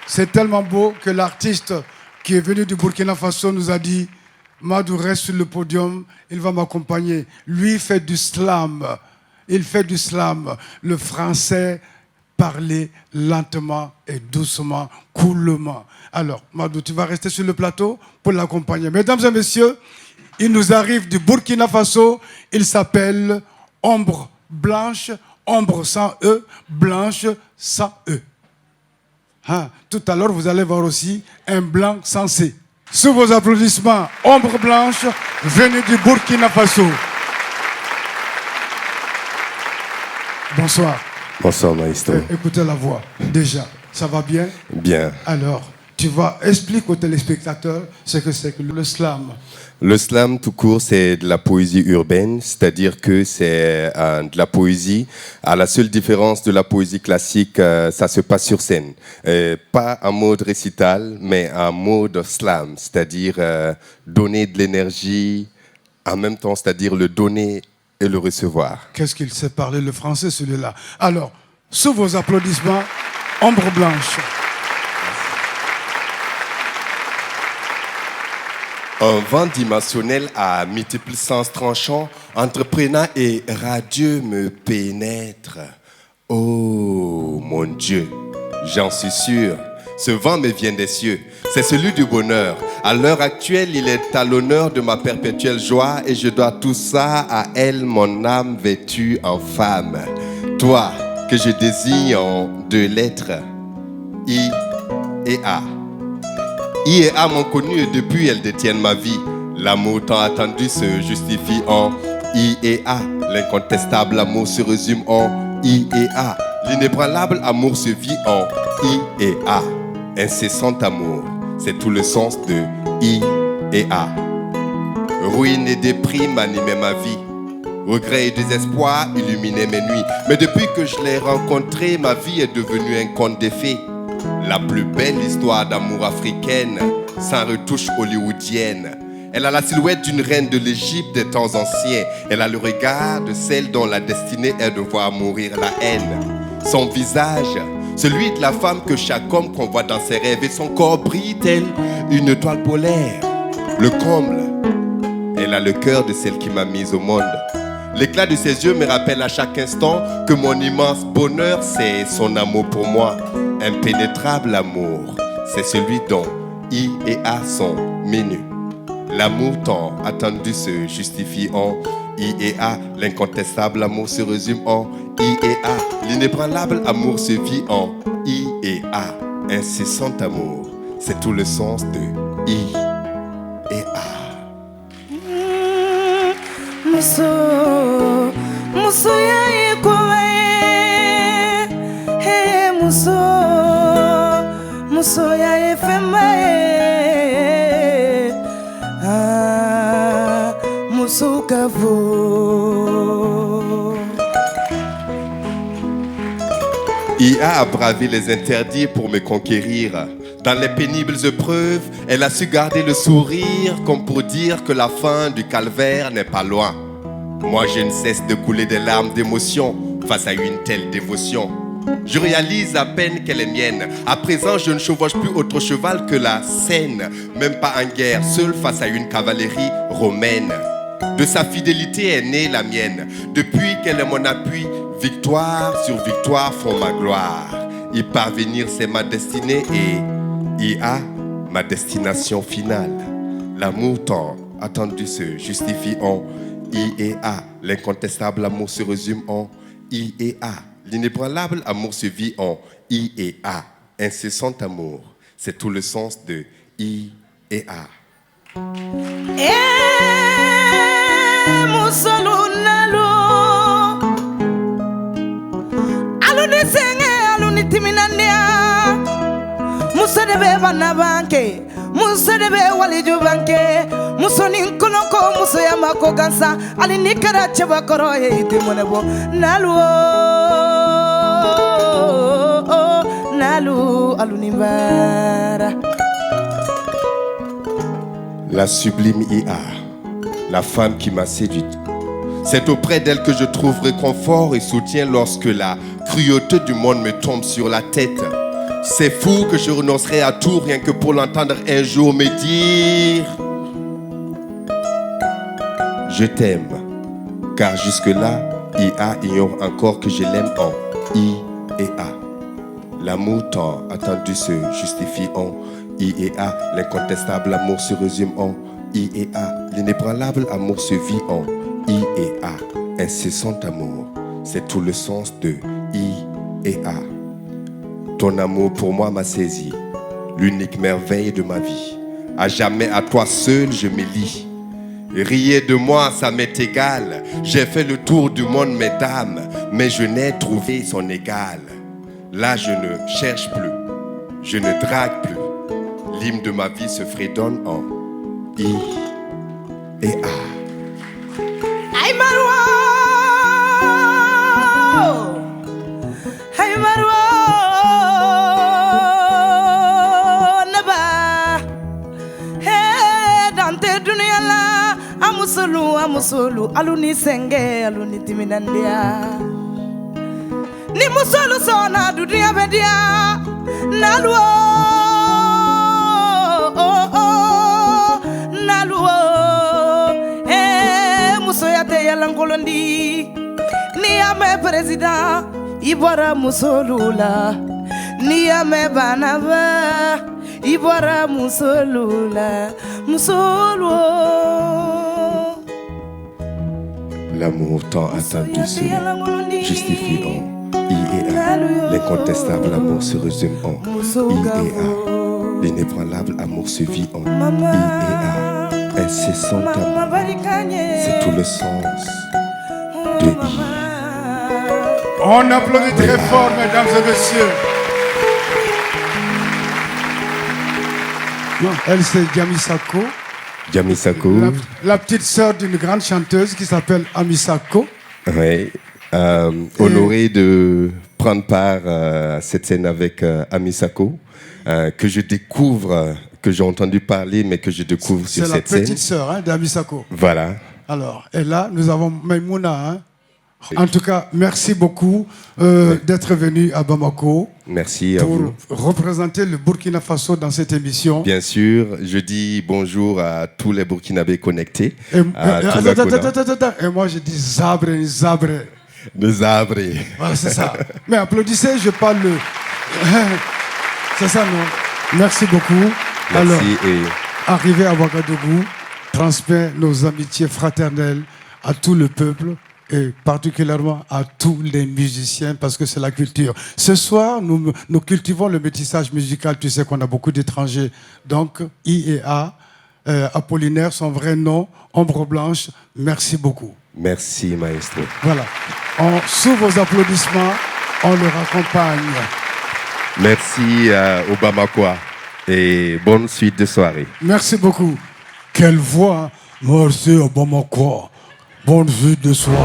C'est tellement beau que l'artiste qui est venu du Burkina Faso nous a dit « Madou reste sur le podium, il va m'accompagner. » Lui fait du slam. Il fait du slam. Le français parlé lentement et doucement, coolement. Alors, Madou, tu vas rester sur le plateau pour l'accompagner. Mesdames et messieurs, il nous arrive du Burkina Faso. Il s'appelle Ombre Blanche, Ombre sans E, Blanche sans E. Hein? Tout à l'heure, vous allez voir aussi un blanc sans C. Sous vos applaudissements, Ombre Blanche, venue du Burkina Faso. Bonsoir. Bonsoir, maestro. Écoutez la voix, déjà. Ça va bien? Bien. Alors, tu vas expliquer aux téléspectateurs ce que c'est que le slam. Le slam, tout court, c'est de la poésie urbaine, c'est-à-dire que c'est de la poésie. À la seule différence de la poésie classique, ça se passe sur scène. Pas en mode récital, mais en mode slam, c'est-à-dire donner de l'énergie, en même temps, c'est-à-dire le donner et le recevoir. Qu'est-ce qu'il sait parler le français, celui-là? Alors, sous vos applaudissements, Ombre Blanche. Un vent dimensionnel à multiples sens tranchants, entreprenant et radieux me pénètre. Oh mon Dieu, j'en suis sûr, ce vent me vient des cieux, c'est celui du bonheur. À l'heure actuelle, il est à l'honneur de ma perpétuelle joie et je dois tout ça à elle, mon âme vêtue en femme. Toi, que je désigne en deux lettres, I et A. I et A m'ont connu et depuis elles détiennent ma vie. L'amour tant attendu se justifie en I et A. L'incontestable amour se résume en I et A. L'inébranlable amour se vit en I et A. Incessant amour, c'est tout le sens de I et A. Ruine et déprime animaient ma vie. Regret et désespoir illuminaient mes nuits. Mais depuis que je l'ai rencontré, ma vie est devenue un conte de fées. La plus belle histoire d'amour africaine, sans retouche hollywoodienne. Elle a la silhouette d'une reine de l'Égypte des temps anciens. Elle a le regard de celle dont la destinée est de voir mourir la haine. Son visage, celui de la femme que chaque homme convoite dans ses rêves. Et son corps brille tel une étoile polaire. Le comble, elle a le cœur de celle qui m'a mise au monde. L'éclat de ses yeux me rappelle à chaque instant que mon immense bonheur, c'est son amour pour moi. Impénétrable amour, c'est celui dont I et A sont menus. L'amour tant attendu se justifie en I et A. L'incontestable amour se résume en I et A. L'inébranlable amour se vit en I et A. Incessant amour, c'est tout le sens de I et A. Muso ya ikowe, hey muso ya efema, muso kavo. IA a bravé les interdits pour me conquérir. Dans les pénibles épreuves, elle a su garder le sourire comme pour dire que la fin du calvaire n'est pas loin. Moi, je ne cesse de couler des larmes d'émotion face à une telle dévotion. Je réalise à peine qu'elle est mienne. À présent, je ne chevauche plus autre cheval que la Seine. Même pas en guerre, seul face à une cavalerie romaine. De sa fidélité est née la mienne. Depuis qu'elle est mon appui, victoire sur victoire font ma gloire. Y parvenir, c'est ma destinée et IA, ma destination finale. L'amour tant attendu se justifie en I et A. L'incontestable amour se résume en I et A. L'inébranlable amour se vit en I et A. Incessant amour, c'est tout le sens de I et A. Musolunalo, aluni senge, aluni timinania, musadebe banabanke, musadebe waliju banke, musonin koloko, musoyama kogansa, alini karache bakoro ite monebo, nalu, nalu alunibara. La sublime IA, la femme qui m'a séduite. C'est auprès d'elle que je trouve réconfort et soutien lorsque la cruauté du monde me tombe sur la tête. C'est fou que je renoncerai à tout rien que pour l'entendre un jour me dire je t'aime. Car jusque-là, IA ignore encore que je l'aime en I et A. L'amour tant attendu se justifie en I et A. L'incontestable amour se résume en I et A. L'inébranlable amour se vit en I et A. Incessant amour, c'est tout le sens de I et A. Ton amour pour moi m'a saisi, l'unique merveille de ma vie. À jamais à toi seul je me lie. Riez de moi, ça m'est égal. J'ai fait le tour du monde, mesdames, mais je n'ai trouvé son égal. Là, je ne cherche plus, je ne drague plus. L'hymne de ma vie se fredonne en I et A. Ay Marwa, ay Marwa, naba, hey dante dunia la, amusulu, aluni senge, aluni timinandia. Ni musulu sona dunia bedia, naluo, naluo, musoyate yalankolondi. Ni ame president, ibora musolula. Ni ame banava, ibora musolula, musolu. L'amour tant attendu se justifie en I et A. L'incontestable amour se résume en I et A. L'inébranlable amour se vit en I et A. Incessant amour, c'est tout le sens de I. On applaudit très fort, mesdames et messieurs. Non, elle, c'est Jamisako, Jamisako, la petite sœur d'une grande chanteuse qui s'appelle Amisako. oui, honoré de prendre part à cette scène avec Amisako, que je découvre, que j'ai entendu parler, mais que je découvre sur cette C'est la scène. petite sœur d'Amisako. Voilà. Alors, et là, nous avons Maïmouna. Hein. En tout cas, merci beaucoup d'être venu à Bamako. Merci à vous. Pour représenter le Burkina Faso dans cette émission. Bien sûr, je dis bonjour à tous les Burkinabés connectés. Et, Attends. et moi, je dis Zabre. Nos arbres. Voilà, c'est ça. Mais applaudissez, je parle le... C'est ça, non? Merci beaucoup. Merci Alors, et arrivé à Ouagadougou, transmet nos amitiés fraternelles à tout le peuple et particulièrement à tous les musiciens parce que c'est la culture. Ce soir, nous cultivons le métissage musical. Tu sais qu'on a beaucoup d'étrangers. Donc, I et A, Apollinaire, son vrai nom, Ombre Blanche. Merci beaucoup. merci, maestro. Voilà. Sous vos applaudissements, on leur accompagne. Merci au Bamakois et bonne suite de soirée. Merci beaucoup. Quelle voix. Merci au Bamako. Bonne suite de soirée.